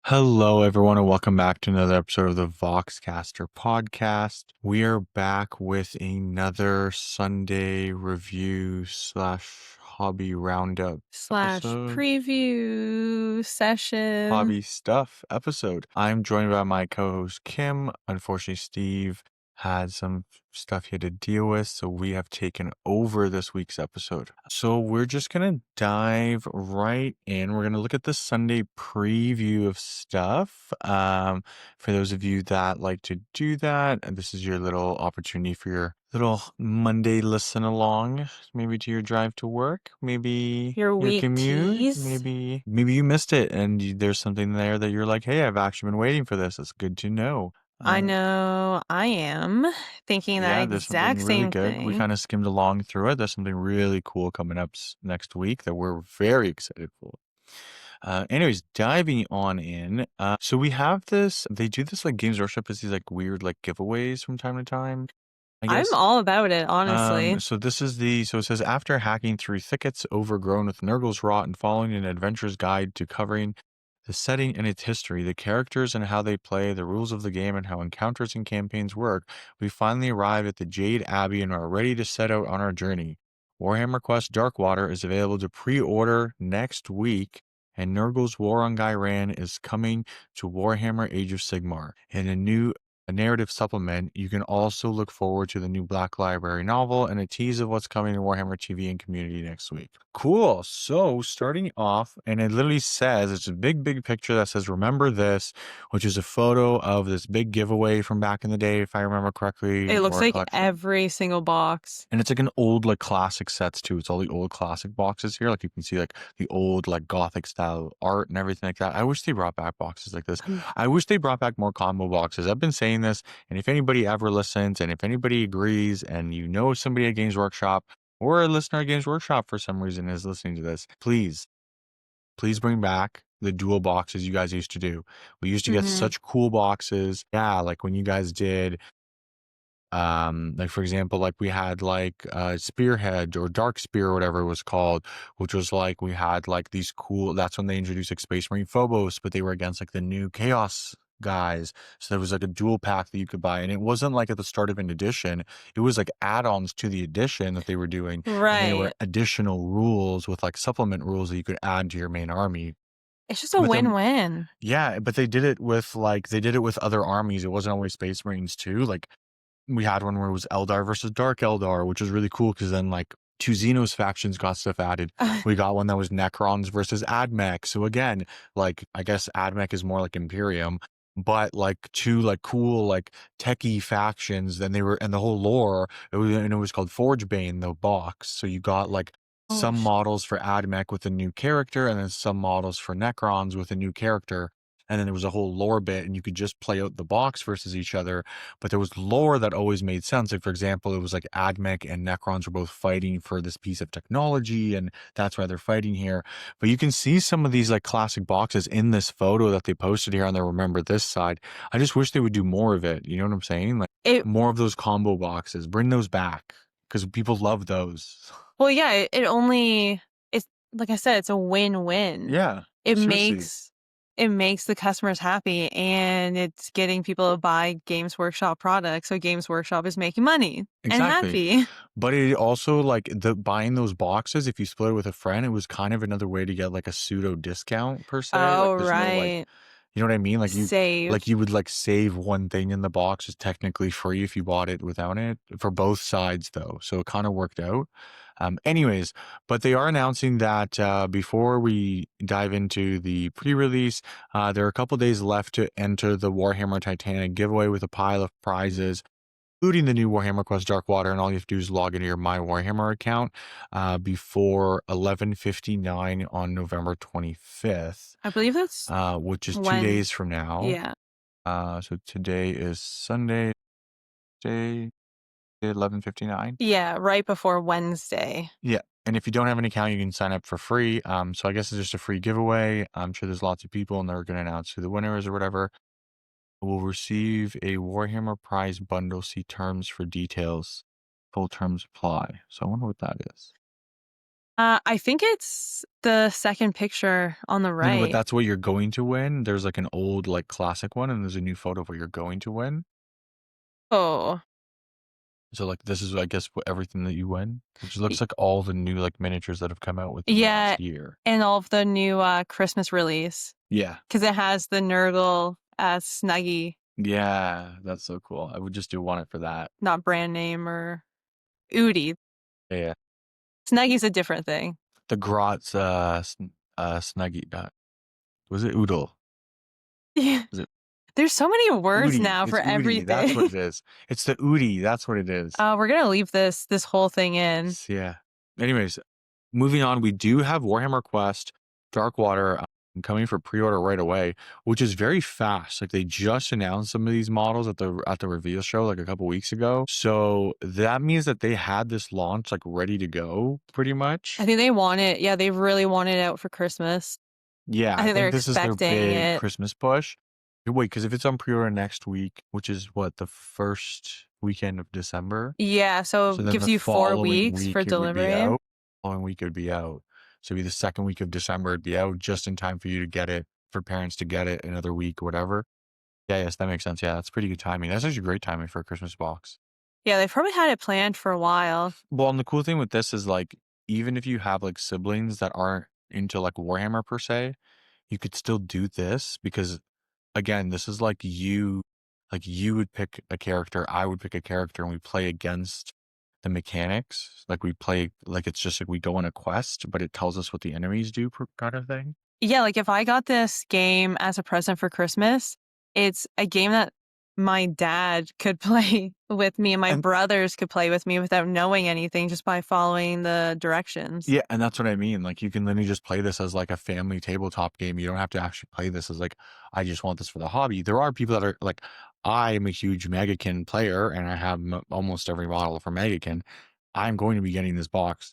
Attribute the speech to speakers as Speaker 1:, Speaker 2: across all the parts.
Speaker 1: Hello, everyone, and welcome back to another episode of the Voxcaster podcast. We are back with another Sunday review slash hobby roundup
Speaker 2: Slash
Speaker 1: episode,
Speaker 2: preview session.
Speaker 1: hobby stuff episode. I'm joined by my co-host Kim. Unfortunately, Steve had some stuff he had to deal with, so we have taken over this week's episode. So we're just gonna dive right in. We're gonna look at the Sunday preview of stuff. For those of you that like to do that, and this is your little opportunity for your little Monday listen along, maybe to your drive to work, maybe
Speaker 2: Your
Speaker 1: your
Speaker 2: week
Speaker 1: commute,
Speaker 2: tease.
Speaker 1: maybe you missed it and there's something there that you're like, hey, I've actually been waiting for this. It's good to know.
Speaker 2: I know I am thinking that
Speaker 1: Yeah, there's something
Speaker 2: exact
Speaker 1: really
Speaker 2: same
Speaker 1: good. We
Speaker 2: thing.
Speaker 1: kind of skimmed along through it. There's something really cool coming up next week that we're very excited for. Anyways, diving on in. So we have this, they do this like Games Workshop is these like weird like giveaways from time to time, I
Speaker 2: I'm
Speaker 1: guess.
Speaker 2: all about it, honestly.
Speaker 1: So this is so it says after hacking through thickets overgrown with Nurgle's rot and following an adventurer's guide to covering the setting and its history, the characters and how they play, the rules of the game, and how encounters and campaigns work, we finally arrive at the Jade Abbey and are ready to set out on our journey. Warhammer Quest Darkwater is available to pre-order next week, and Nurgle's War on Ghyran is coming to Warhammer Age of Sigmar. In a narrative supplement, you can also look forward to the new Black Library novel and a tease of what's coming in Warhammer TV and community next week. Cool. So starting off, and it literally says, it's a big picture that says, remember this, which is a photo of this big giveaway from back in the day, if I remember correctly,
Speaker 2: It looks
Speaker 1: or a
Speaker 2: like
Speaker 1: collection.
Speaker 2: every single box.
Speaker 1: And it's like an old like classic sets too. It's all the old classic boxes here. Like you can see like the old like gothic style art and everything like that. I wish they brought back boxes like this. I wish they brought back more combo boxes. I've been saying this, and if anybody ever listens and if anybody agrees and you know somebody at Games Workshop or a listener at Games Workshop for some reason is listening to this, please bring back the dual boxes you guys used to do. We used to get
Speaker 2: Mm-hmm.
Speaker 1: such cool boxes. Yeah, like when you guys did like for example, like we had like Spearhead or Dark Spear or whatever it was called, which was like we had like these cool, that's when they introduced like Space Marine Phobos, but they were against like the new Chaos guys. So there was like a dual pack that you could buy, and it wasn't like at the start of an edition, it was like add-ons to the edition that they were doing, and they were
Speaker 2: Right.
Speaker 1: additional rules with like supplement rules that you could add to your main army
Speaker 2: It's just a
Speaker 1: with them.
Speaker 2: win-win.
Speaker 1: Yeah, but they did it with other armies. It wasn't always Space Marines too. Like we had one where it was Eldar versus Dark Eldar, which was really cool because then like two Xenos factions got stuff added. We got one that was Necrons versus Admech. So again, like I guess Admech is more like Imperium, but like two like cool like techie factions. Then they were and the whole lore. It was called Forgebane, the box. So you got like
Speaker 2: Oh,
Speaker 1: some models for Admech with a new character, and then some models for Necrons with a new character. And then there was a whole lore bit, and you could just play out the box versus each other. But there was lore that always made sense. Like, for example, it was like Admech and Necrons were both fighting for this piece of technology, and that's why they're fighting here. But you can see some of these like classic boxes in this photo that they posted here on the Remember This side. I just wish they would do more of it. You know what I'm saying? Like
Speaker 2: it
Speaker 1: more of those combo boxes. Bring those back because people love those.
Speaker 2: well, yeah, it's like I said, it's a win-win.
Speaker 1: Yeah,
Speaker 2: It
Speaker 1: seriously.
Speaker 2: makes it makes the customers happy, and it's getting people to buy Games Workshop products, so Games Workshop is making money and
Speaker 1: Exactly.
Speaker 2: happy.
Speaker 1: But it also like the buying those boxes, if you split it with a friend, it was kind of another way to get like a pseudo discount per se. Like
Speaker 2: Oh,
Speaker 1: there's no like,
Speaker 2: right.
Speaker 1: you know what I mean? Like
Speaker 2: Save.
Speaker 1: you would like save one thing in the box is technically free if you bought it without it for both sides though. So it kind of worked out. Anyways, but they are announcing that before we dive into the pre-release, there are a couple days left to enter the Warhammer Titanic giveaway with a pile of prizes, including the new Warhammer Quest Darkwater, and all you have to do is log into your My Warhammer account before 11:59 on November 25th,
Speaker 2: I believe that's
Speaker 1: which is 2 days
Speaker 2: when,
Speaker 1: from now.
Speaker 2: yeah.
Speaker 1: So today is Sunday, day 11:59.
Speaker 2: Yeah, right before Wednesday.
Speaker 1: Yeah. And if you don't have an account, you can sign up for free. So I guess it's just a free giveaway. I'm sure there's lots of people, and they're going to announce who the winner is or whatever. Will receive a Warhammer Prize bundle. See terms for details. Full terms apply. So I wonder what that is.
Speaker 2: I think it's the second picture on the
Speaker 1: No, no, but
Speaker 2: right.
Speaker 1: that's what you're going to win. There's like an old like classic one, and there's a new photo of what you're going to win.
Speaker 2: Oh.
Speaker 1: So like this is I guess what everything that you win, which looks
Speaker 2: Y
Speaker 1: like all the new like miniatures that have come out within the
Speaker 2: yeah,
Speaker 1: last year.
Speaker 2: and all of the new, Christmas release
Speaker 1: Yeah.
Speaker 2: because it has the Nurgle, Snuggie,
Speaker 1: Yeah, that's so cool. I would just do want it for that.
Speaker 2: not brand name or Udi.
Speaker 1: Yeah.
Speaker 2: Snuggie's a different thing.
Speaker 1: The Grot's Snuggie was it Oodle?
Speaker 2: Yeah.
Speaker 1: Was it
Speaker 2: There's so many words
Speaker 1: Udi?
Speaker 2: now
Speaker 1: It's
Speaker 2: for
Speaker 1: Udi. That's what
Speaker 2: everything.
Speaker 1: it is. It's the Udi. That's what it is.
Speaker 2: We're gonna leave this whole thing in.
Speaker 1: Yeah. Anyways, moving on, we do have Warhammer Quest Darkwater coming for pre-order right away, which is very fast. Like they just announced some of these models at the reveal show like a couple weeks ago. So that means that they had this launch like ready to go pretty much.
Speaker 2: I think they want it. Yeah, they really want it out for Christmas.
Speaker 1: Yeah,
Speaker 2: I
Speaker 1: I
Speaker 2: think they're
Speaker 1: think this is their
Speaker 2: expecting
Speaker 1: big
Speaker 2: it.
Speaker 1: Christmas push. Wait, because if it's on pre-order next week, which is what, the first weekend of December,
Speaker 2: Yeah, so
Speaker 1: so
Speaker 2: it
Speaker 1: then
Speaker 2: gives
Speaker 1: the
Speaker 2: you 4
Speaker 1: following
Speaker 2: weeks for
Speaker 1: week it would be
Speaker 2: delivery.
Speaker 1: out. Following week it would be out. So it'd be the second week of December, it'd be out just in time for you to get it, for parents to get it another week or whatever. Yeah, yes, that makes sense. Yeah, that's pretty good timing. That's actually great timing for a Christmas box.
Speaker 2: Yeah, they've probably had it planned for a while.
Speaker 1: Well, and the cool thing with this is like, even if you have like siblings that aren't into like Warhammer per se, you could still do this because again, this is like you would pick a character, I would pick a character, and we play against the mechanics. Like we play, like it's just like we go on a quest, but it tells us what the enemies do, kind of thing.
Speaker 2: Yeah, like if I got this game as a present for Christmas, it's a game that my dad could play with me and my
Speaker 1: And
Speaker 2: brothers could play with me without knowing anything just by following the directions.
Speaker 1: yeah, and that's what I mean. Like you can literally just play this as like a family tabletop game. You don't have to actually play this as like, I just want this for the hobby. There are people that are like, I am a huge Maggotkin player and I have almost every model for Maggotkin. I'm going to be getting this box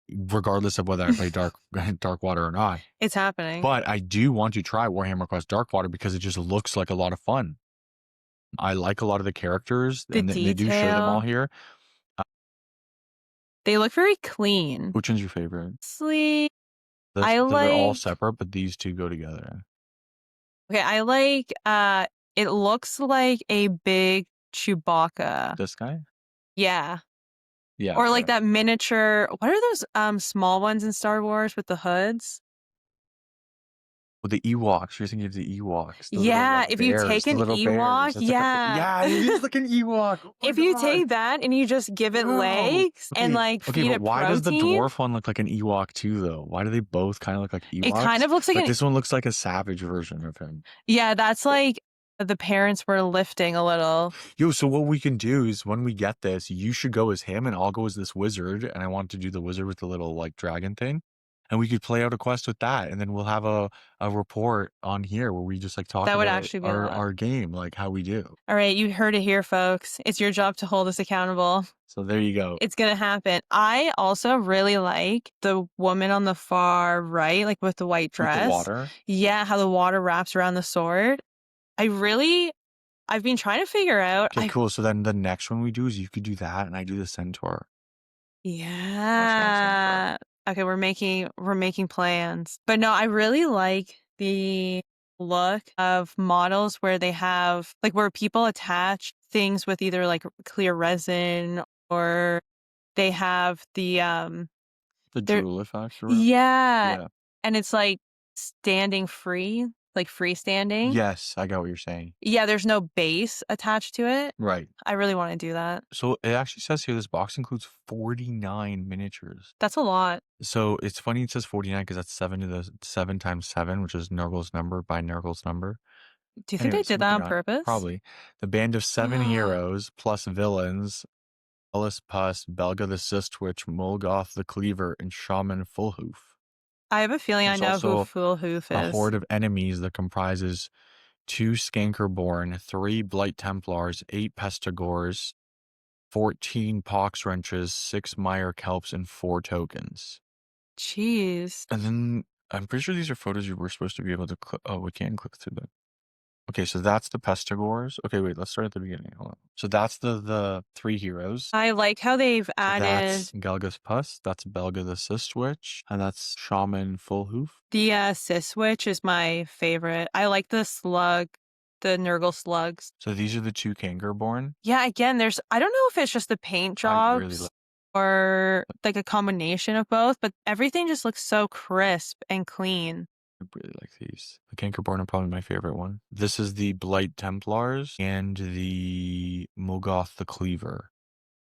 Speaker 1: regardless of whether I play Darkwater or not.
Speaker 2: It's happening.
Speaker 1: But I do want to try Warhammer Quest Darkwater because it just looks like a lot of fun. I like a lot of the characters,
Speaker 2: The
Speaker 1: and they do show them all
Speaker 2: detail,
Speaker 1: here. Uh,
Speaker 2: they look very clean.
Speaker 1: which one's your favorite?
Speaker 2: Honestly, I
Speaker 1: They're all
Speaker 2: like
Speaker 1: separate, but these two go together.
Speaker 2: okay, I like it looks like a big Chewbacca.
Speaker 1: This guy?
Speaker 2: Yeah.
Speaker 1: Yeah,
Speaker 2: Or like
Speaker 1: okay.
Speaker 2: that miniature what are those small ones in Star Wars with the hoods?
Speaker 1: Well, the Ewoks. You're thinking of the Ewoks, the little
Speaker 2: Yeah,
Speaker 1: like
Speaker 2: if you
Speaker 1: bears,
Speaker 2: take
Speaker 1: the
Speaker 2: an
Speaker 1: little bears.
Speaker 2: Ewok,
Speaker 1: That's like
Speaker 2: yeah.
Speaker 1: yeah, it is like an Ewok. Oh my
Speaker 2: If you
Speaker 1: god.
Speaker 2: take that and you just give it
Speaker 1: No.
Speaker 2: legs and like
Speaker 1: Okay,
Speaker 2: feed
Speaker 1: but
Speaker 2: it
Speaker 1: why does the
Speaker 2: protein,
Speaker 1: dwarf one look like an Ewok too, though? Why do they both kind of look like
Speaker 2: it kind
Speaker 1: Ewoks?
Speaker 2: of looks like
Speaker 1: But
Speaker 2: an
Speaker 1: this one looks like a savage version of him.
Speaker 2: yeah, that's like the parents were lifting a little.
Speaker 1: Yo, so what we can do is when we get this, you should go as him and I'll go as this wizard. And I want to do the wizard with the little like dragon thing. And we could play out a quest with that. And then we'll have a report on here where we just like talk
Speaker 2: That would
Speaker 1: about
Speaker 2: actually be a lot.
Speaker 1: our game, like how we do.
Speaker 2: All right, you heard it here, folks. It's your job to hold us accountable.
Speaker 1: So there you go.
Speaker 2: It's gonna happen. I also really like the woman on the far right, like with the white
Speaker 1: With the
Speaker 2: dress.
Speaker 1: water.
Speaker 2: Yeah, how the water wraps around the sword. I've been trying to figure out.
Speaker 1: Okay, cool. So then the next one we do is you could do that and I do the centaur.
Speaker 2: Yeah. Okay, we're making plans. But no, I really like the look of models where they have like where people attach things with either like clear resin or they have
Speaker 1: The
Speaker 2: they're
Speaker 1: jewel effect or whatever.
Speaker 2: yeah.
Speaker 1: Yeah.
Speaker 2: And it's like standing free, like freestanding.
Speaker 1: Yes, I got what you're saying.
Speaker 2: Yeah, there's no base attached to it.
Speaker 1: Right.
Speaker 2: I really want to do that.
Speaker 1: So it actually says here this box includes 49 miniatures.
Speaker 2: That's a lot.
Speaker 1: So it's funny it says 49 because that's 7 to the 7 times 7, which is Nurgle's number by Nurgle's number.
Speaker 2: Do you think they
Speaker 1: Anyways,
Speaker 2: did that
Speaker 1: moving
Speaker 2: on
Speaker 1: on.
Speaker 2: purpose?
Speaker 1: Probably. The band of 7 heroes plus villains, Ellis Puss, Belga the Sistwitch, Mulgoth the Cleaver, and Shaman Fullhoof.
Speaker 2: I have a feeling I
Speaker 1: There's
Speaker 2: know who
Speaker 1: also
Speaker 2: Fool Hoof
Speaker 1: a
Speaker 2: is.
Speaker 1: horde of enemies that comprises 2 Skankerborn, 3 Blight Templars, 8 Pestigors, 14 Pox Wrenches, 6 Mire Kelps, and 4 tokens.
Speaker 2: Jeez.
Speaker 1: And then I'm pretty sure these are photos you were supposed to be able to click. Oh, we can click through them. Okay, so that's the Pestigors. Okay, wait, let's start at the beginning. Hold on. So that's the three heroes.
Speaker 2: I like how they've
Speaker 1: So
Speaker 2: added
Speaker 1: that's Gelga's Pus, that's Belga the Cyst Witch, and that's Shaman Full Hoof.
Speaker 2: the Sis Witch is my favorite. I like the slug, the Nurgle slugs.
Speaker 1: So these are the two Kangarborn.
Speaker 2: Yeah, again, I don't know if it's just the paint
Speaker 1: I really
Speaker 2: jobs or like a combination of both, but everything just looks so crisp and clean.
Speaker 1: like these. The Kangarborn are probably my favorite one. This is the Blight Templars and the Mogoth the Cleaver.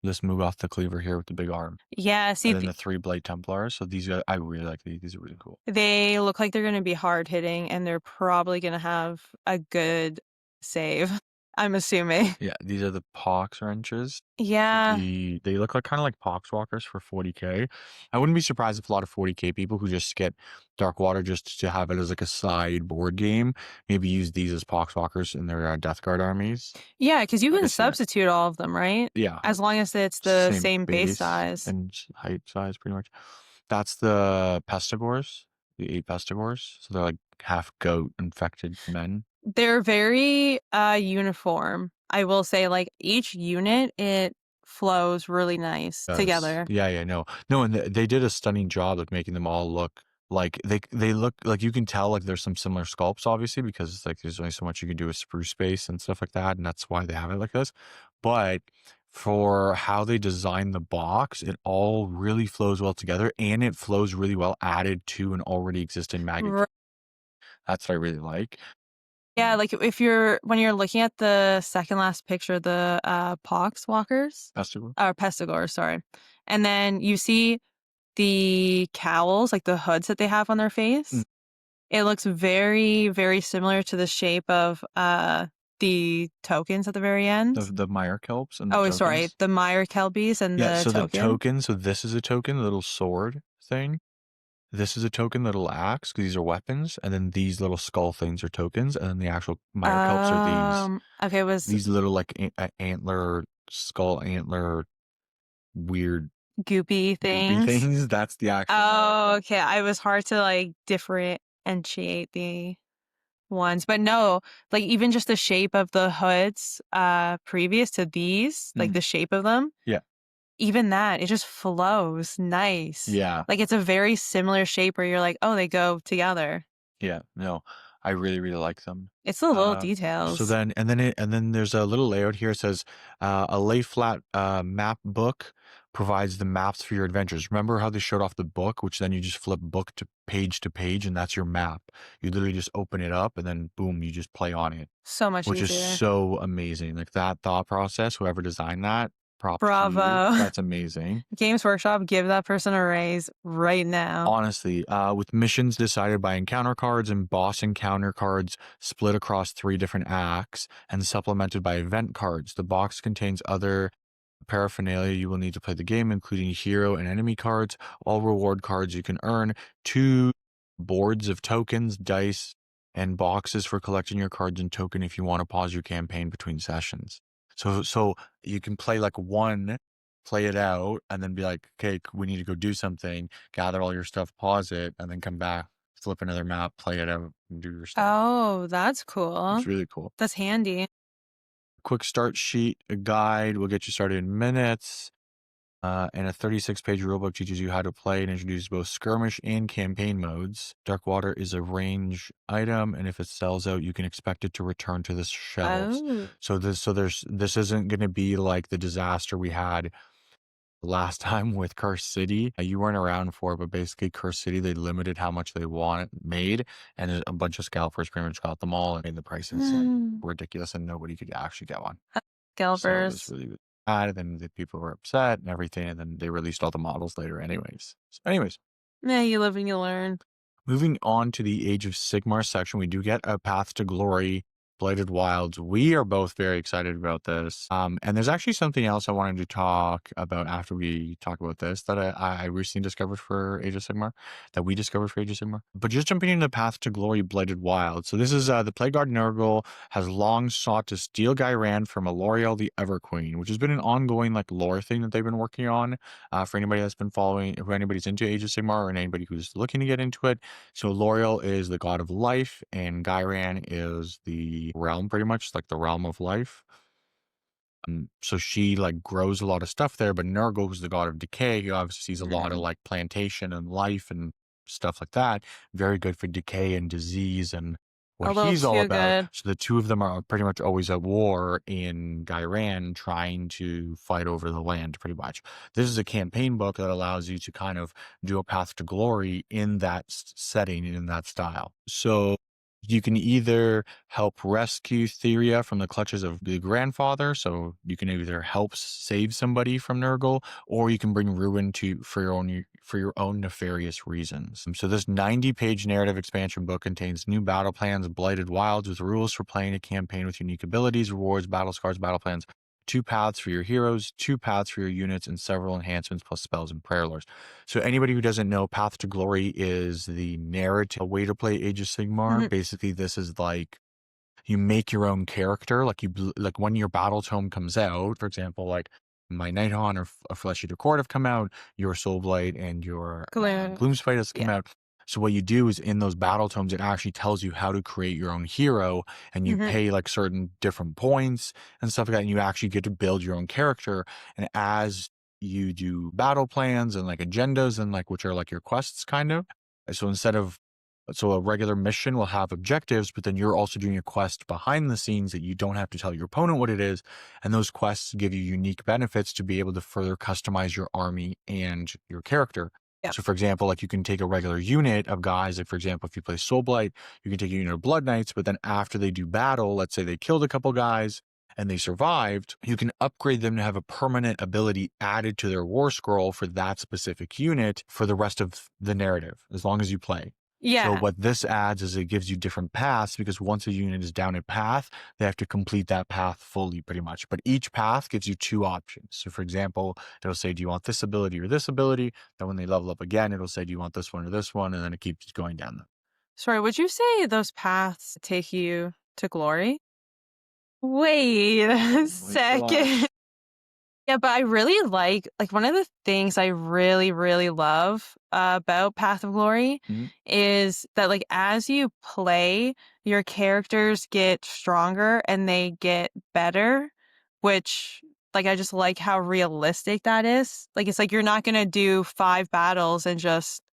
Speaker 1: This Mogoth the Cleaver here with the big arm.
Speaker 2: Yeah, see,
Speaker 1: And then the three Blight Templars. So these are, I really like these. These are really cool.
Speaker 2: they look like they're going to be hard hitting and they're probably going to have a good save, I'm assuming.
Speaker 1: Yeah, these are the Pox Wrenches.
Speaker 2: Yeah.
Speaker 1: They look like kind of like Poxwalkers for 40k. I wouldn't be surprised if a lot of 40k people who just get Darkwater just to have it as like a side board game maybe use these as Poxwalkers in their Death Guard armies.
Speaker 2: Yeah, because you
Speaker 1: I
Speaker 2: can
Speaker 1: can see that.
Speaker 2: substitute all of them, right?
Speaker 1: Yeah,
Speaker 2: As long as it's the
Speaker 1: same
Speaker 2: same base
Speaker 1: base
Speaker 2: size.
Speaker 1: and height size pretty much. That's the Pestigors, the 8 Pestigors. So they're like half goat infected men.
Speaker 2: They're very uniform. I will say, like, each unit, it flows really nice together.
Speaker 1: Yeah, no, and they did a stunning job of making them all look like they look like you can tell like there's some similar sculpts obviously because like there's only so much you can do with spruce space and stuff like that, and that's why they have it like this. But for how they designed the box, it all really flows well together, and it flows really well added to an already existing Maggotkin. That's what I really like.
Speaker 2: Yeah, like when you're looking at the second last picture, the pox walkers
Speaker 1: Festival.
Speaker 2: or pestigors, sorry, and then you see the cowls, like the hoods that they have on their face. It looks very, very similar to the shape of the tokens at the very end.
Speaker 1: The Meyer Kelps and the
Speaker 2: Oh, sorry,
Speaker 1: tokens.
Speaker 2: the Meyer Kelbies and
Speaker 1: Yeah,
Speaker 2: the
Speaker 1: so the
Speaker 2: token.
Speaker 1: token, so this is a token, the little sword thing. This is a token, little axe, because these are weapons, and then these little skull things are tokens, and then the actual Meyer Kelps are these.
Speaker 2: Okay,
Speaker 1: These little like antler, skull antler, weird
Speaker 2: goopy
Speaker 1: goopy
Speaker 2: things.
Speaker 1: things. That's the actual.
Speaker 2: Oh, okay. I was hard to like differentiate the ones, but no, like even just the shape of the hoods, previous to these, like the shape of them.
Speaker 1: Yeah.
Speaker 2: Even that, it just flows nice.
Speaker 1: Yeah.
Speaker 2: Like it's a very similar shape where you're like, oh, they go together.
Speaker 1: Yeah. No, I really, really like them.
Speaker 2: It's the little details.
Speaker 1: So then, and then there's a little layout here. It says a lay flat map book provides the maps for your adventures. Remember how they showed off the book, which then you just flip book to page, and that's your map. You literally just open it up and then boom, you just play on it.
Speaker 2: So much
Speaker 1: which
Speaker 2: easier.
Speaker 1: is so amazing. Like that thought process, whoever designed that, props to you.
Speaker 2: Bravo.
Speaker 1: That's amazing.
Speaker 2: Games Workshop, give that person a raise right now.
Speaker 1: Honestly, with missions decided by encounter cards and boss encounter cards split across 3 different acts and supplemented by event cards, the box contains other paraphernalia you will need to play the game, including hero and enemy cards, all reward cards you can earn, 2 boards of tokens, dice, and boxes for collecting your cards and token if you want to pause your campaign between sessions. So you can play like one, play it out, and then be like, okay, we need to go do something, gather all your stuff, pause it, and then come back, flip another map, play it out, and do your stuff.
Speaker 2: Oh, that's cool.
Speaker 1: It's really cool.
Speaker 2: That's handy.
Speaker 1: Quick start sheet, a guide will get you started in minutes. And a 36-page rulebook teaches you how to play and introduces both skirmish and campaign modes. Darkwater is a range item, and if it sells out, you can expect it to return to the shelves.
Speaker 2: Oh.
Speaker 1: So this isn't going to be like the disaster we had last time with Curse City. You weren't around for it, but basically Curse City, they limited how much they made, and a bunch of scalpers pretty much got them all and made the prices ridiculous, and nobody could actually get one.
Speaker 2: Scalpers.
Speaker 1: So it was really bad, and then the people were upset and everything, and then they released all the models later anyways.
Speaker 2: Yeah, you live and you learn.
Speaker 1: Moving on to the Age of Sigmar section, we do get a Path to Glory Blighted Wilds. We are both very excited about this. And there's actually something else I wanted to talk about after we talk about this that I recently discovered for Age of Sigmar, that we discovered for Age of Sigmar. But just jumping into the Path to Glory Blighted Wilds. So this is the Plague God Nurgle has long sought to steal Gairan from Aloriel the Everqueen, which has been an ongoing like lore thing that they've been working on for anybody that's been following, if anybody's into Age of Sigmar or anybody who's looking to get into it. So Aloriel is the god of life and Gairan is the the realm pretty much, like the realm of life. So she like grows a lot of stuff there, but Nurgle, who's the god of decay, he obviously sees a lot of
Speaker 2: Mhm.
Speaker 1: like plantation and life and stuff like that. Very good for decay and disease and what
Speaker 2: A little
Speaker 1: he's all
Speaker 2: too
Speaker 1: about.
Speaker 2: good.
Speaker 1: So the two of them are pretty much always at war in Guyran, trying to fight over the land pretty much. This is a campaign book that allows you to kind of do a path to glory in that setting and in that style. So you can either help rescue Theria from the clutches of the grandfather, so you can either help save somebody from Nurgle, or you can bring ruin to for your own nefarious reasons. So this 90-page narrative expansion book contains new battle plans, blighted wilds with rules for playing a campaign with unique abilities, rewards, battle scars, battle plans, 2 paths for your heroes, 2 paths for your units, and several enhancements plus spells and prayer lores. So anybody who doesn't know, Path to Glory is the narrative way to play Age of Sigmar.
Speaker 2: Mhm.
Speaker 1: Basically, this is like you make your own character. Like when your battle tome comes out, for example, like my Nighthaunt or a Flesh Eater Court have come out, your Soulblight and your
Speaker 2: Glue.
Speaker 1: Gloomspite has come
Speaker 2: Yeah.
Speaker 1: out. So what you do is in those battle tomes, it actually tells you how to create your own hero, and you
Speaker 2: Mhm.
Speaker 1: pay like certain different points and stuff like that, and you actually get to build your own character. And as you do battle plans and like agendas and like which are like your quests kind of. So instead of so a regular mission will have objectives, but then you're also doing a quest behind the scenes that you don't have to tell your opponent what it is. And those quests give you unique benefits to be able to further customize your army and your character.
Speaker 2: Yeah.
Speaker 1: So for example, like you can take a regular unit of guys, like for example, if you play Soulblight, you can take a unit of Blood Knights, but then after they do battle, let's say they killed a couple guys and they survived, you can upgrade them to have a permanent ability added to their war scroll for that specific unit for the rest of the narrative, as long as you play. So
Speaker 2: Yeah.
Speaker 1: what this adds is it gives you different paths, because once a unit is down a path, they have to complete that path fully pretty much. But each path gives you 2 options. So for example, it'll say, do you want this ability or this ability? Then when they level up again, it'll say, do you want this one or this one? And then it keeps going down.
Speaker 2: Sorry, would you say those paths take you to glory? Wait a
Speaker 1: Wait, relax.
Speaker 2: second. Yeah, but I really like one of the things I really, really love about Path of Glory
Speaker 1: Mhm.
Speaker 2: is that like as you play, your characters get stronger and they get better, which like I just like how realistic that is. Like it's like you're not gonna do 5 battles and just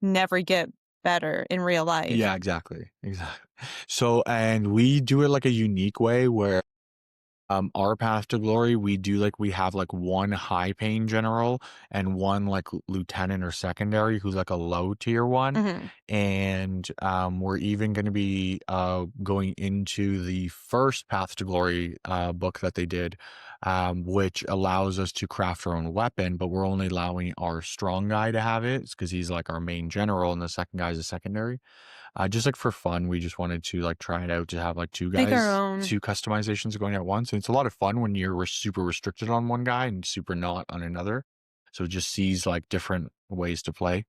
Speaker 2: never get better in real life.
Speaker 1: Yeah, exactly. Exactly. So, and we do it like a unique way where our path to glory, we have like one high paying general and one like lieutenant or secondary who's like a low tier one.
Speaker 2: Hmm.
Speaker 1: And we're even going to be going into the first path to glory book that they did, which allows us to craft our own weapon, but we're only allowing our strong guy to have it because he's like our main general, and the second guy is a secondary. Just like for fun, we just wanted to like try it out to have like
Speaker 2: Make our own.
Speaker 1: 2 customizations going at once. And it's a lot of fun when you're super restricted on one guy and super not on another. So it just sees like different ways to play.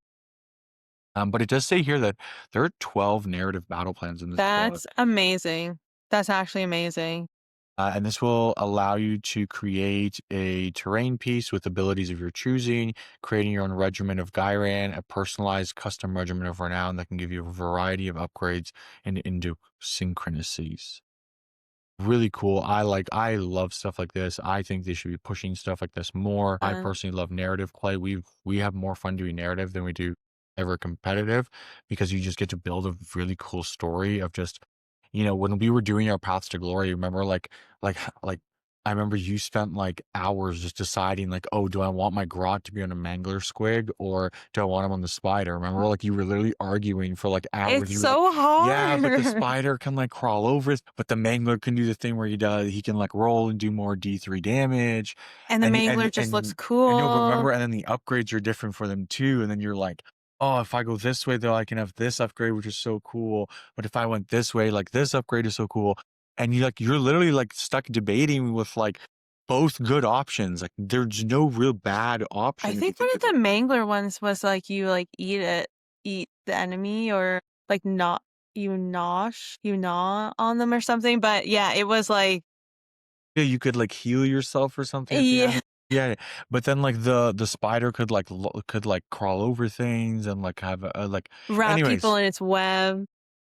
Speaker 1: But it does say here that there are 12 narrative battle plans in this
Speaker 2: That's
Speaker 1: book.
Speaker 2: amazing. That's actually amazing.
Speaker 1: And this will allow you to create a terrain piece with abilities of your choosing, creating your own regiment of Gyran, a personalized custom regiment of renown that can give you a variety of upgrades and into synchronicities. Really cool. I love stuff like this. I think they should be pushing stuff like this more. I personally love narrative play. We have more fun doing narrative than we do ever competitive, because you just get to build a really cool story of just, when we were doing our paths to glory, remember like I remember you spent like hours just deciding like, oh, do I want my grot to be on a mangler squig or do I want him on the spider? Remember, like you were literally arguing for like hours.
Speaker 2: It's
Speaker 1: You were like,
Speaker 2: so
Speaker 1: yeah, but the
Speaker 2: hard.
Speaker 1: spider can like crawl over it, but the mangler can do the thing where he can like roll and do more D3 damage.
Speaker 2: And the
Speaker 1: And
Speaker 2: mangler just looks
Speaker 1: I know, but
Speaker 2: cool.
Speaker 1: remember, and then the upgrades are different for them too. And then you're like, oh, if I go this way, though, I can have this upgrade, which is so cool. But if I went this way, like this upgrade is so cool. And you're literally like stuck debating with like both good options. Like there's no real bad
Speaker 2: I
Speaker 1: option if you
Speaker 2: think one
Speaker 1: think
Speaker 2: of the
Speaker 1: about it.
Speaker 2: mangler ones was like you like eat the enemy or like not you gnaw on them or something. But yeah, it was like
Speaker 1: Yeah, you could like heal yourself or something at the
Speaker 2: yeah,
Speaker 1: end. Yeah, but then like the spider could like could like crawl over things and like have like
Speaker 2: wrap people
Speaker 1: anyways.
Speaker 2: in its web.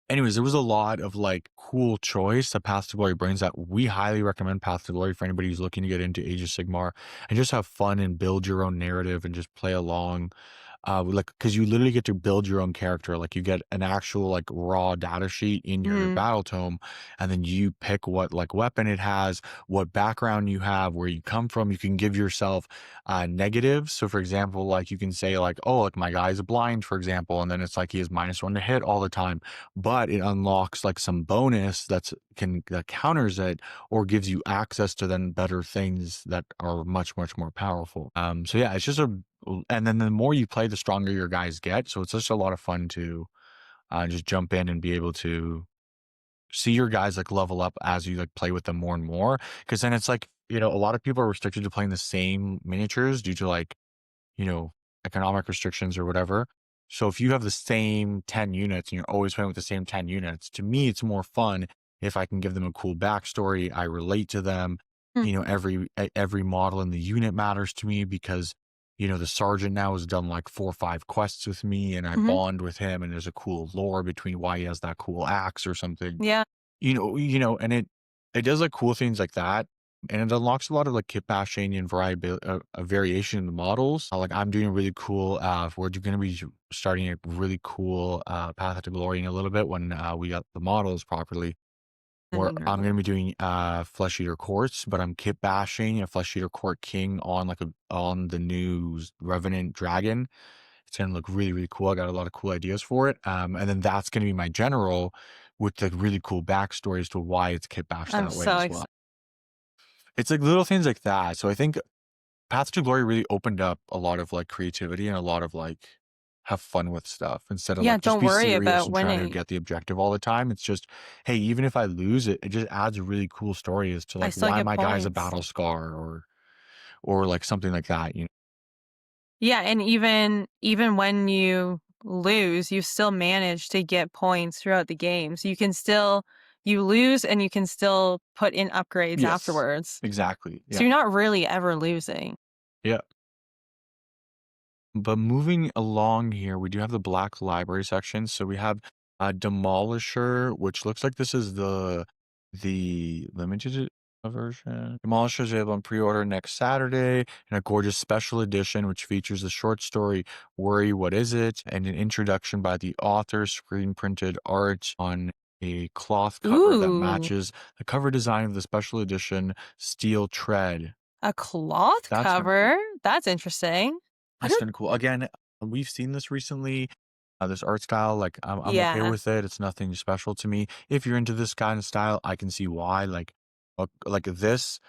Speaker 1: Anyways, there was a lot of like cool choice that Path to Glory brings that we highly recommend Path to Glory for anybody who's looking to get into Age of Sigmar and just have fun and build your own narrative and just play along. Like, because you literally get to build your own character. Like, you get an actual like raw data sheet in your
Speaker 2: Mhm.
Speaker 1: battle tome, and then you pick what like weapon it has, what background you have, where you come from. You can give yourself negatives. So, for example, like you can say like, oh, like my guy's blind, for example, and then it's like he has -1 to hit all the time, but it unlocks like some bonus that counters it or gives you access to then better things that are much more powerful. So yeah, it's just a and then the more you play, the stronger your guys get. So it's just a lot of fun to just jump in and be able to see your guys like level up as you like play with them more and more. Because then it's like, a lot of people are restricted to playing the same miniatures due to like, you know, economic restrictions or whatever. So if you have the same 10 units and you're always playing with the same 10 units, to me, it's more fun if I can give them a cool backstory. I relate to them.
Speaker 2: Mm.
Speaker 1: Every model in the unit matters to me because, the sergeant now has done like 4 or 5 quests with me and I
Speaker 2: Mhm.
Speaker 1: bond with him and there's a cool lore between why he has that cool axe or something.
Speaker 2: Yeah.
Speaker 1: And it does like cool things like that, and it unlocks a lot of like kit bashing and variety, a variation in the models. Like I'm doing a really cool. We're going to be starting a really cool Path to Glory in a little bit when we got the models properly.
Speaker 2: The
Speaker 1: Where
Speaker 2: new
Speaker 1: I'm
Speaker 2: Nurgle.
Speaker 1: going to be doing Flesh Eater Courts, but I'm kit bashing a Flesh Eater Court King on the new Revenant Dragon. It's gonna look really, really cool. I got a lot of cool ideas for it. And then that's gonna be my general with the really cool backstory as to why it's kit bashed
Speaker 2: I'm
Speaker 1: that way
Speaker 2: so
Speaker 1: as well.
Speaker 2: excited.
Speaker 1: It's like little things like that. So I think Path to Glory really opened up a lot of like creativity and a lot of like have fun with stuff instead of
Speaker 2: Yeah,
Speaker 1: like just
Speaker 2: don't
Speaker 1: be
Speaker 2: worry
Speaker 1: serious
Speaker 2: about
Speaker 1: and trying to
Speaker 2: winning.
Speaker 1: get the objective all the time. It's just, hey, even if I lose it, it just adds a really cool story as to
Speaker 2: I
Speaker 1: like
Speaker 2: still
Speaker 1: why
Speaker 2: get
Speaker 1: my guy's a
Speaker 2: points.
Speaker 1: battle scar or like something like that.
Speaker 2: Yeah, and even when you lose, you still manage to get points throughout the game. So you lose and you can still put in upgrades
Speaker 1: Yes,
Speaker 2: afterwards.
Speaker 1: exactly.
Speaker 2: So
Speaker 1: Yeah.
Speaker 2: you're not really ever losing.
Speaker 1: Yeah. But moving along here, we do have the Black Library section. So we have Demolisher, which looks like this is the limited version. Demolisher is available on pre-order next Saturday in a gorgeous special edition, which features the short story "Worry, What Is It?" and an introduction by the author, screen printed art on a cloth cover that
Speaker 2: Ooh,
Speaker 1: matches the cover design of the special edition Steel Tread.
Speaker 2: a cloth
Speaker 1: That's kind of cool.
Speaker 2: cover? That's interesting. I
Speaker 1: That's
Speaker 2: don't
Speaker 1: kinda cool. Again, we've seen this recently, this art style, like, I'm okay
Speaker 2: Yeah.
Speaker 1: with it, it's nothing special to me. If you're into this kind of style, I can see why, like, this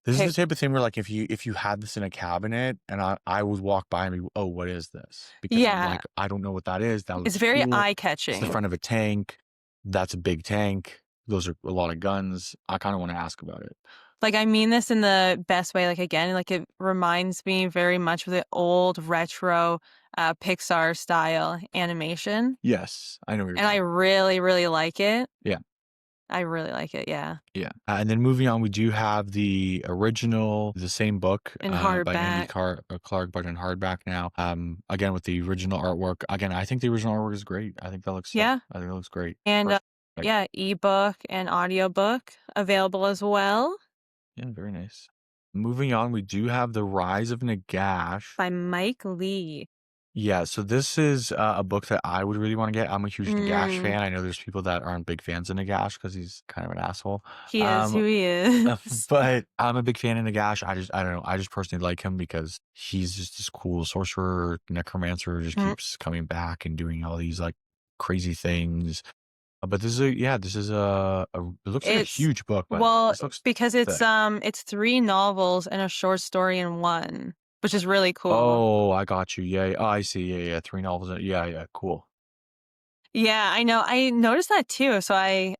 Speaker 1: is the
Speaker 2: Pick
Speaker 1: type of thing where, like, if you had this in a cabinet and I would walk by and be, "Oh, what is this?" Because I'm
Speaker 2: Yeah,
Speaker 1: like, "I don't know what that is, that
Speaker 2: it's
Speaker 1: looks
Speaker 2: very
Speaker 1: cool. It's the
Speaker 2: eye-catching.
Speaker 1: front of a tank. That's a big tank. Those are a lot of guns. I kinda wanna ask about it."
Speaker 2: Like, I mean this in the best way, like, again, like, it reminds me very much of the old retro, Pixar style animation,
Speaker 1: Yes, I know what you're
Speaker 2: and I
Speaker 1: talking.
Speaker 2: really, really like it.
Speaker 1: Yeah.
Speaker 2: I really like it, yeah.
Speaker 1: Yeah, and then moving on, we do have the original, the same book,
Speaker 2: In
Speaker 1: by Andy
Speaker 2: hardback.
Speaker 1: Clark, but in hardback now. Again with the original artwork. Again, I think the original artwork is great. I think that looks sick.
Speaker 2: Yeah,
Speaker 1: I think it looks great.
Speaker 2: and,
Speaker 1: First, like,
Speaker 2: yeah, ebook and audiobook available as well
Speaker 1: yeah, very nice. Moving on, we do have the Rise of Nagash.
Speaker 2: by Mike Lee.
Speaker 1: Yeah, so this is a book that I would really want to get. I'm a huge Nagash
Speaker 2: Mm,
Speaker 1: fan. I know there's people that aren't big fans of Nagash because he's kind of an asshole.
Speaker 2: he is
Speaker 1: Um,
Speaker 2: who he is.
Speaker 1: But I'm a big fan of Nagash. I don't know. I just personally like him because he's just this cool sorcerer, necromancer, who just
Speaker 2: Mm,
Speaker 1: keeps coming back and doing all these like crazy things. But this is it looks like a
Speaker 2: it's
Speaker 1: huge book, by the way.
Speaker 2: well,
Speaker 1: This looks
Speaker 2: because
Speaker 1: thick.
Speaker 2: it's 3 novels and a short story in one, which is really cool.
Speaker 1: Oh, I got you. Yeah. Oh, I see. Yeah, yeah. 3 novels. Yeah, yeah. Cool.
Speaker 2: Yeah, I know. I noticed that too, so I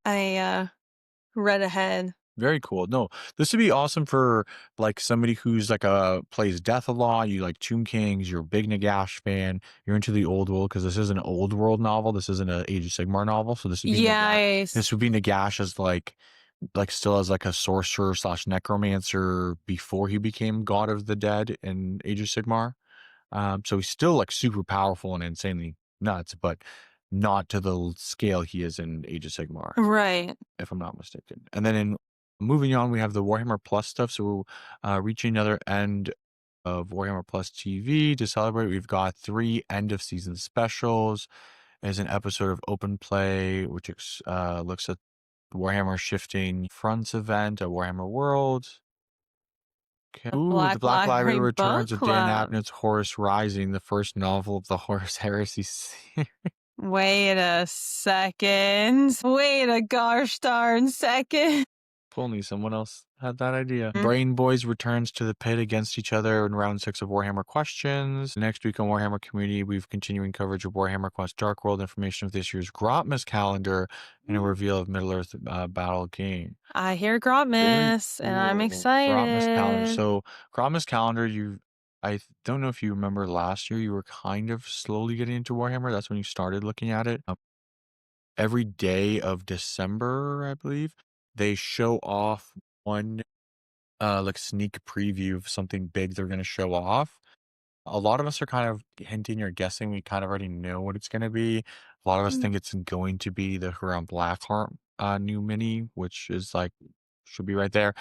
Speaker 2: read ahead.
Speaker 1: Very cool. No, this would be awesome for like somebody who's like plays Death a lot. You like Tomb Kings. You're a big Nagash fan. You're into the old world because this is an old world novel. This isn't an Age of Sigmar novel. So this would be
Speaker 2: Yeah,
Speaker 1: Nagash. This would be Nagash as like still as like a sorcerer slash necromancer before he became God of the Dead in Age of Sigmar. So he's still like super powerful and insanely nuts, but not to the scale he is in Age of Sigmar,
Speaker 2: Right.
Speaker 1: if I'm not mistaken. And then in moving on, we have the Warhammer Plus stuff. So reaching another end of Warhammer Plus TV to celebrate. We've got 3 end of season specials. There's an episode of Open Play, which looks at Warhammer Shifting Fronts event at Warhammer World. Okay.
Speaker 2: The
Speaker 1: Ooh, the
Speaker 2: Black
Speaker 1: Black Library
Speaker 2: Library Book
Speaker 1: returns with Dan
Speaker 2: Club.
Speaker 1: Abnett's Horus Rising, the first novel of the Horus Heresy series.
Speaker 2: Wait a second. Wait a gosh darn second.
Speaker 1: If only someone else had that idea.
Speaker 2: Mm.
Speaker 1: Brain Boys returns to the pit against each other in round 6 of Warhammer Questions. Next week on Warhammer Community, we've continuing coverage of Warhammer Quest Dark World, information of this year's Grotmas calendar, and a reveal of Middle-earth battle game.
Speaker 2: I hear
Speaker 1: Very
Speaker 2: Grotmas, and I'm
Speaker 1: cool. Grotmas calendar.
Speaker 2: excited.
Speaker 1: So Grotmas calendar, I don't know if you remember last year, you were kind of slowly getting into Warhammer. That's when you started looking at it. Every day of December, I believe, they show off one like sneak preview of something big they're going to show off. A lot of us are kind of hinting or guessing. We kind of already know what it's going to be. A lot of us
Speaker 2: Mm.
Speaker 1: think it's going to be the Huron Blackheart new mini, which is like should be right there,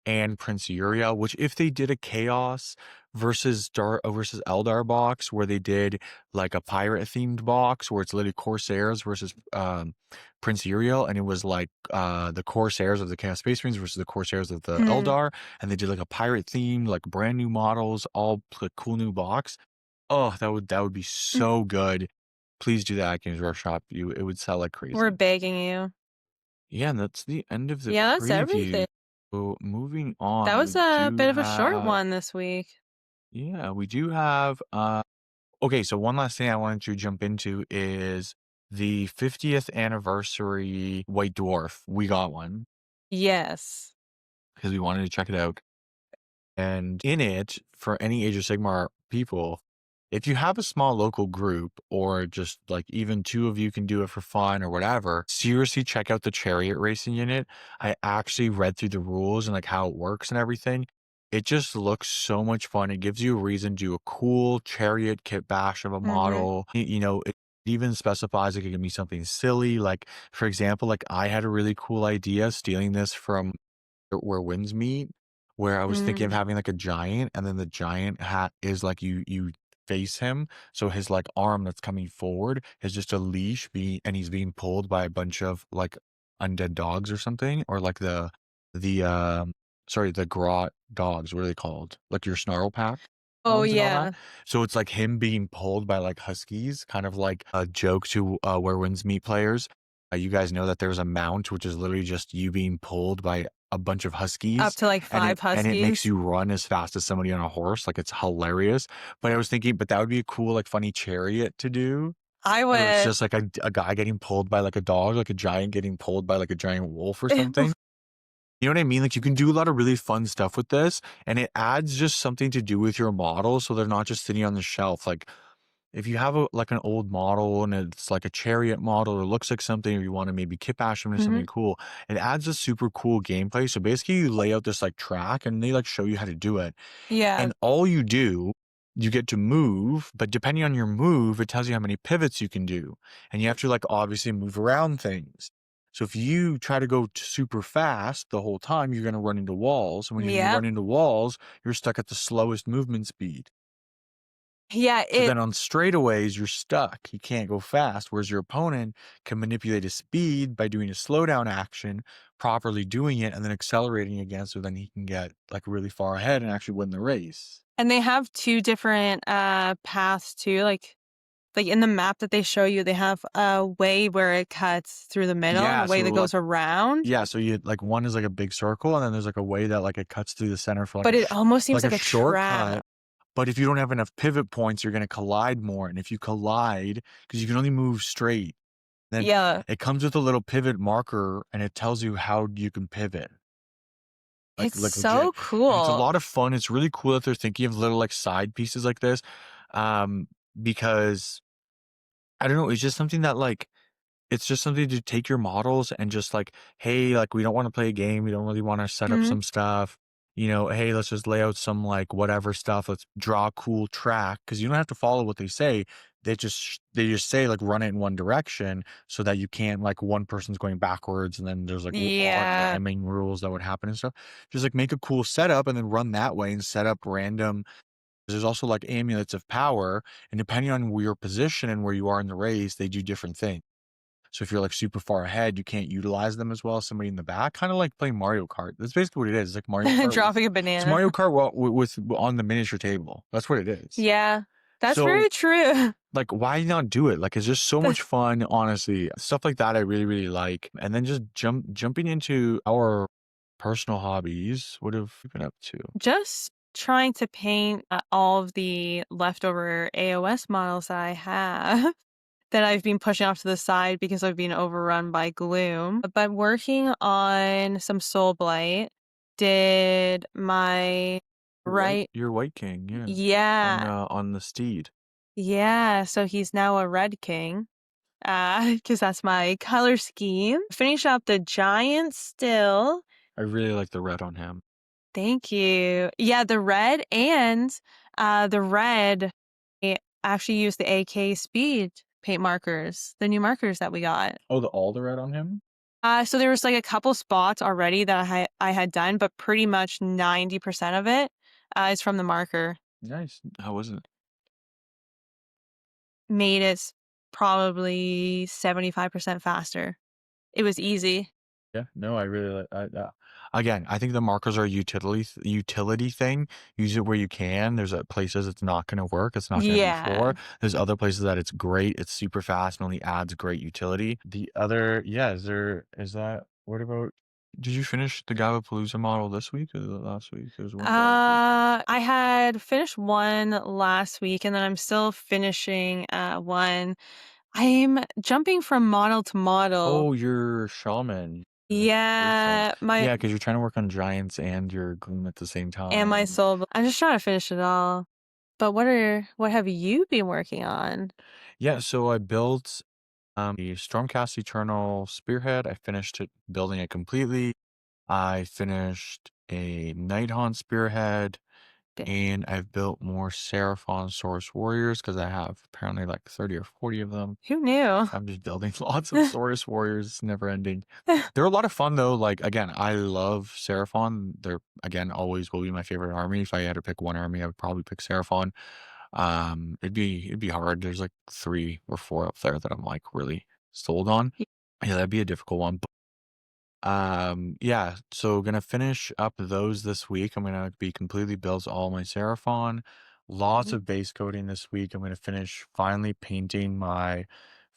Speaker 1: and Prince Uriel. Which if they did a Chaos versus versus Eldar box where they did like a pirate themed box where it's literally Corsairs versus Prince Uriel, and it was like the Corsairs of the Chaos Space Marines versus the Corsairs of the
Speaker 2: Mm.
Speaker 1: Eldar, and they did like a pirate theme, like brand new models, all like cool new box. Oh, that would be
Speaker 2: Mm.
Speaker 1: so good. Please do that at Games Workshop. It would sell like
Speaker 2: We're
Speaker 1: crazy.
Speaker 2: begging you.
Speaker 1: Yeah, and that's the end of the
Speaker 2: Yeah, that's
Speaker 1: preview.
Speaker 2: everything.
Speaker 1: So moving on,
Speaker 2: That was
Speaker 1: we
Speaker 2: a
Speaker 1: do
Speaker 2: bit of a short
Speaker 1: have
Speaker 2: one this week.
Speaker 1: yeah, we do have okay, so one last thing I wanted to jump into is the 50th anniversary White Dwarf. We got one
Speaker 2: Yes.
Speaker 1: because we wanted to check it out. And in it, for any Age of Sigmar people, if you have a small local group or just like even 2 of you can do it for fun or whatever, seriously check out the chariot racing unit. I actually read through the rules and like how it works and everything. It just looks so much fun. It gives you a reason to do a cool chariot kit bash of a
Speaker 2: Mhm.
Speaker 1: model. It even specifies like it can be something silly. Like, for example, like I had a really cool idea stealing this from where winds meet, where I was thinking of
Speaker 2: Mm.
Speaker 1: having like a giant, and then the giant hat is like you face him, so his like arm that's coming forward is just a leash, and he's being pulled by a bunch of like undead dogs or something, or like the sorry, the grot dogs. What are they called? Like your snarl pack
Speaker 2: Oh,
Speaker 1: dogs and all that.
Speaker 2: yeah.
Speaker 1: So it's like him being pulled by like huskies, kind of like a joke to where winds meet players. You guys know that there's a mount, which is literally just you being pulled by a bunch of
Speaker 2: Up
Speaker 1: huskies,
Speaker 2: to, like,
Speaker 1: and
Speaker 2: 5
Speaker 1: it makes
Speaker 2: huskies.
Speaker 1: you run as fast as somebody on a horse. Like, it's hilarious. But I was thinking, but that would be a cool, like, funny chariot to do.
Speaker 2: I
Speaker 1: Where it's
Speaker 2: would
Speaker 1: just like a guy getting pulled by like a dog, like a giant getting pulled by like a giant wolf or something. You know what I mean? Like you can do a lot of really fun stuff with this, and it adds just something to do with your model, so they're not just sitting on the shelf. Like if you have like an old model and it's like a chariot model or looks like something, or you want to maybe kit bash them into
Speaker 2: Mhm.
Speaker 1: something cool, it adds a super cool gameplay. So basically, you lay out this like track, and they like show you how to do it.
Speaker 2: Yeah.
Speaker 1: And all you do, you get to move, but depending on your move, it tells you how many pivots you can do. And you have to like obviously move around things. So if you try to go super fast the whole time, you're going to run into walls. And when you
Speaker 2: Yep.
Speaker 1: run into walls, you're stuck at the slowest movement speed.
Speaker 2: Yeah,
Speaker 1: So then on straightaways, you're stuck. You can't go fast. Whereas your opponent can manipulate his speed by doing a slowdown action, properly doing it, and then accelerating again. So then he can get like really far ahead and actually win the race.
Speaker 2: and they have 2 different, paths too, like, in the map that they show you, they have a way where it cuts through the middle and a
Speaker 1: Yeah.
Speaker 2: way
Speaker 1: So
Speaker 2: that
Speaker 1: like,
Speaker 2: goes around,
Speaker 1: yeah. So you like one is like a big circle, and then there's like a way that like it cuts through the center for
Speaker 2: but it almost seems
Speaker 1: like a
Speaker 2: like a trap.
Speaker 1: shortcut. But if you don't have enough pivot points, you're going to collide more. And if you collide, because you can only move straight, then
Speaker 2: Yeah.
Speaker 1: it comes with a little pivot marker and it tells you how you can pivot.
Speaker 2: It's
Speaker 1: Like legit.
Speaker 2: so
Speaker 1: And it's a
Speaker 2: cool.
Speaker 1: lot of fun. It's really cool that they're thinking of little like side pieces like this. Because I don't know, it's just something that like it's just something to take your models and just like, hey, like we don't want to play a game. We don't really want to set up
Speaker 2: Mhm.
Speaker 1: some stuff. hey, let's just lay out some like whatever stuff. Let's draw a cool track because you don't have to follow what they say. They just say like run it in one direction so that you can't like one person's going backwards and then there's like odd
Speaker 2: Yeah.
Speaker 1: ramming rules that would happen and stuff. Just like make a cool setup and then run that way and set up random. There's also like amulets of power, and depending on where your position and where you are in the race, they do different things. So if you're like super far ahead, you can't utilize them as well as somebody in the back. Kind of like playing Mario Kart. That's basically what it is. It's like Mario Kart with
Speaker 2: Dropping a
Speaker 1: it's
Speaker 2: banana.
Speaker 1: Mario Kart with on the miniature table. That's what it is.
Speaker 2: Yeah. That's
Speaker 1: So
Speaker 2: very true.
Speaker 1: like, why not do it? Like, it's just so much fun, honestly. Stuff like that I really, really like. And then just jumping into our personal hobbies. What have you been up to?
Speaker 2: Just trying to paint all of the leftover AOS models that I have that I've been pushing off to the side because I've been overrun by gloom. But working on some Soul Blight, did my right.
Speaker 1: Your White King, yeah.
Speaker 2: Yeah.
Speaker 1: On the steed.
Speaker 2: Yeah. So he's now a Red King. Because that's my color scheme. Finish up the giant still.
Speaker 1: I really like the red on him.
Speaker 2: Thank you. Yeah, the red and the red I actually used the AK speed paint markers, the new markers that we got.
Speaker 1: Oh, all the red on him?
Speaker 2: So there was like a couple spots already that I had done, but pretty much 90% of it is from the marker.
Speaker 1: Nice. How was it?
Speaker 2: Made it probably 75% faster. It was easy.
Speaker 1: Yeah, no, I really like. Again, I think the markers are a utility thing. Use it where you can. There's places it's not going to work. It's not going to be
Speaker 2: Yeah.
Speaker 1: for. There's other places that it's great. It's super fast and only adds great utility. The other, yeah, is that? What about? Did you finish the Gavapalooza model this week or last week? There was one last week.
Speaker 2: I had finished one last week and then I'm still finishing one. I'm jumping from model to model.
Speaker 1: Oh, your shaman. Crucial.
Speaker 2: Yeah, my
Speaker 1: Yeah, because you're trying to work on giants and your gloom at the same
Speaker 2: and my
Speaker 1: time.
Speaker 2: soul. I'm just trying to finish it all. But what have you been working on?
Speaker 1: Yeah, so I built the Stormcast Eternal Spearhead. I finished building it completely. I finished a Nighthaunt Spearhead, and I've built more Seraphon Saurus Warriors because I have apparently like 30 or 40 of them.
Speaker 2: Who knew?
Speaker 1: So I'm just building lots of Saurus Warriors. It's never ending. They're a lot of fun though. Like again, I love Seraphon. They're again always will be my favorite army. If I had to pick one army, I would probably pick Seraphon. It'd be hard. There's like 3 or 4 up there that I'm like really sold on. Yeah, that'd be a difficult one. Yeah, so gonna finish up those this week. I'm gonna be completely built all my Seraphon. Lots of base coating this week. I'm gonna finish finally painting my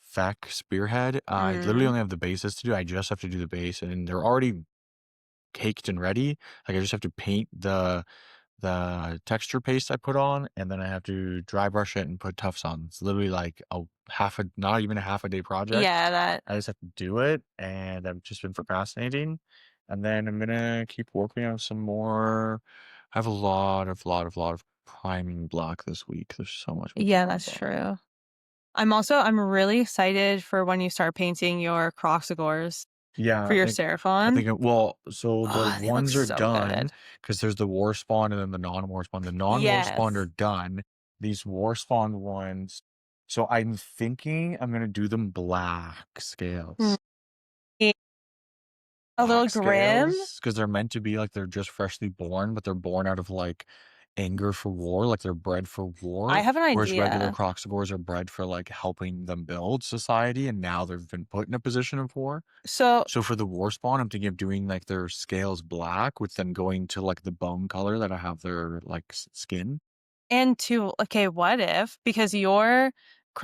Speaker 1: Feck Spearhead. I literally
Speaker 2: Mm.
Speaker 1: only have the bases to do. I just have to do the base, and they're already caked and ready. Like I just have to paint the texture paste I put on, and then I have to dry brush it and put tufts on. It's literally like not even a half a day project.
Speaker 2: Yeah, that.
Speaker 1: I just have to do it, and I've just been procrastinating. And then I'm gonna keep working on some more. I have a lot of priming block this week. There's so much more
Speaker 2: Yeah,
Speaker 1: prime
Speaker 2: that's
Speaker 1: block.
Speaker 2: true. I'm really excited for when you start painting your Croxagores
Speaker 1: Yeah,
Speaker 2: for your
Speaker 1: I
Speaker 2: Seraphon.
Speaker 1: think well, so the
Speaker 2: Oh, they look
Speaker 1: ones are
Speaker 2: so
Speaker 1: done
Speaker 2: good.
Speaker 1: because there's the war spawn and then the non-war spawn. The non-war spawn are
Speaker 2: Yes.
Speaker 1: done. These war spawn ones. So I'm thinking I'm gonna do them black
Speaker 2: Mm.
Speaker 1: scales.
Speaker 2: Yeah. A little
Speaker 1: Black
Speaker 2: grim.
Speaker 1: scales because they're meant to be like they're just freshly born, but they're born out of like anger for war, like they're bred for
Speaker 2: I
Speaker 1: war.
Speaker 2: have an
Speaker 1: Whereas regular
Speaker 2: idea.
Speaker 1: Croxivores are bred for like helping them build society, and now they've been put in a position of war.
Speaker 2: So,
Speaker 1: So for the war spawn, I'm thinking of doing like their scales black with them going to like the bone color that I have their like skin.
Speaker 2: and two, okay, what if, because your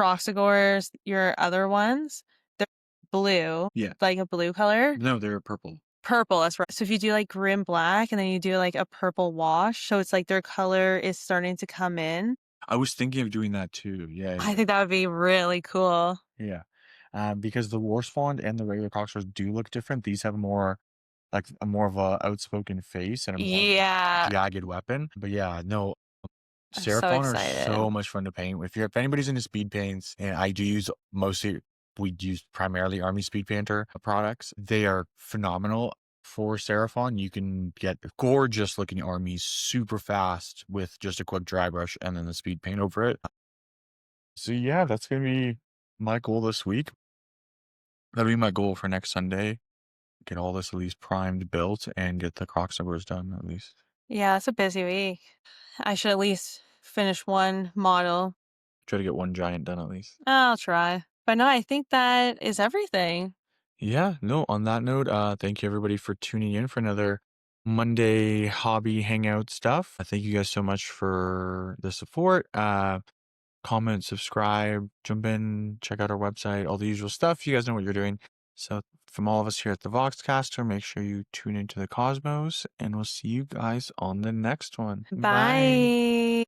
Speaker 2: Croxagores, your other ones, they're blue,
Speaker 1: Yeah.
Speaker 2: like a blue color?
Speaker 1: No, they're purple.
Speaker 2: Purple, that's right. So if you do like grim black and then you do like a purple wash, so it's like their color is starting to come in.
Speaker 1: I was thinking of doing that too. Yeah,
Speaker 2: I
Speaker 1: yeah,
Speaker 2: think that would be really cool.
Speaker 1: yeah. Because the war spawn and the regular Croxivores do look different. These have more like a more of a outspoken face and a more
Speaker 2: Yeah,
Speaker 1: jagged weapon. But yeah, no,
Speaker 2: I'm so
Speaker 1: Seraphon are
Speaker 2: excited.
Speaker 1: so much fun to paint. If anybody's into speed paints, and I do use mostly we use primarily Army Speed Painter products. They are phenomenal. for Seraphon, you can get gorgeous looking armies super fast with just a quick dry brush and then the speed paint over it. So yeah, that's gonna be my goal this week. That'll be my goal for next Sunday. Get all this at least primed, built, and get the crossovers done at least.
Speaker 2: Yeah, it's a busy week. I should at least finish one model.
Speaker 1: Try to get one giant done at least.
Speaker 2: I'll try. But no, I think that is everything.
Speaker 1: Yeah, no, on that note, thank you everybody for tuning in for another Monday hobby hangout stuff. Thank you guys so much for the support. Comment, subscribe, jump in, check out our website, all the usual stuff. You guys know what you're doing. So from all of us here at the Voxcaster, make sure you tune into the Cosmos, and we'll see you guys on the next one. Bye.
Speaker 2: Bye.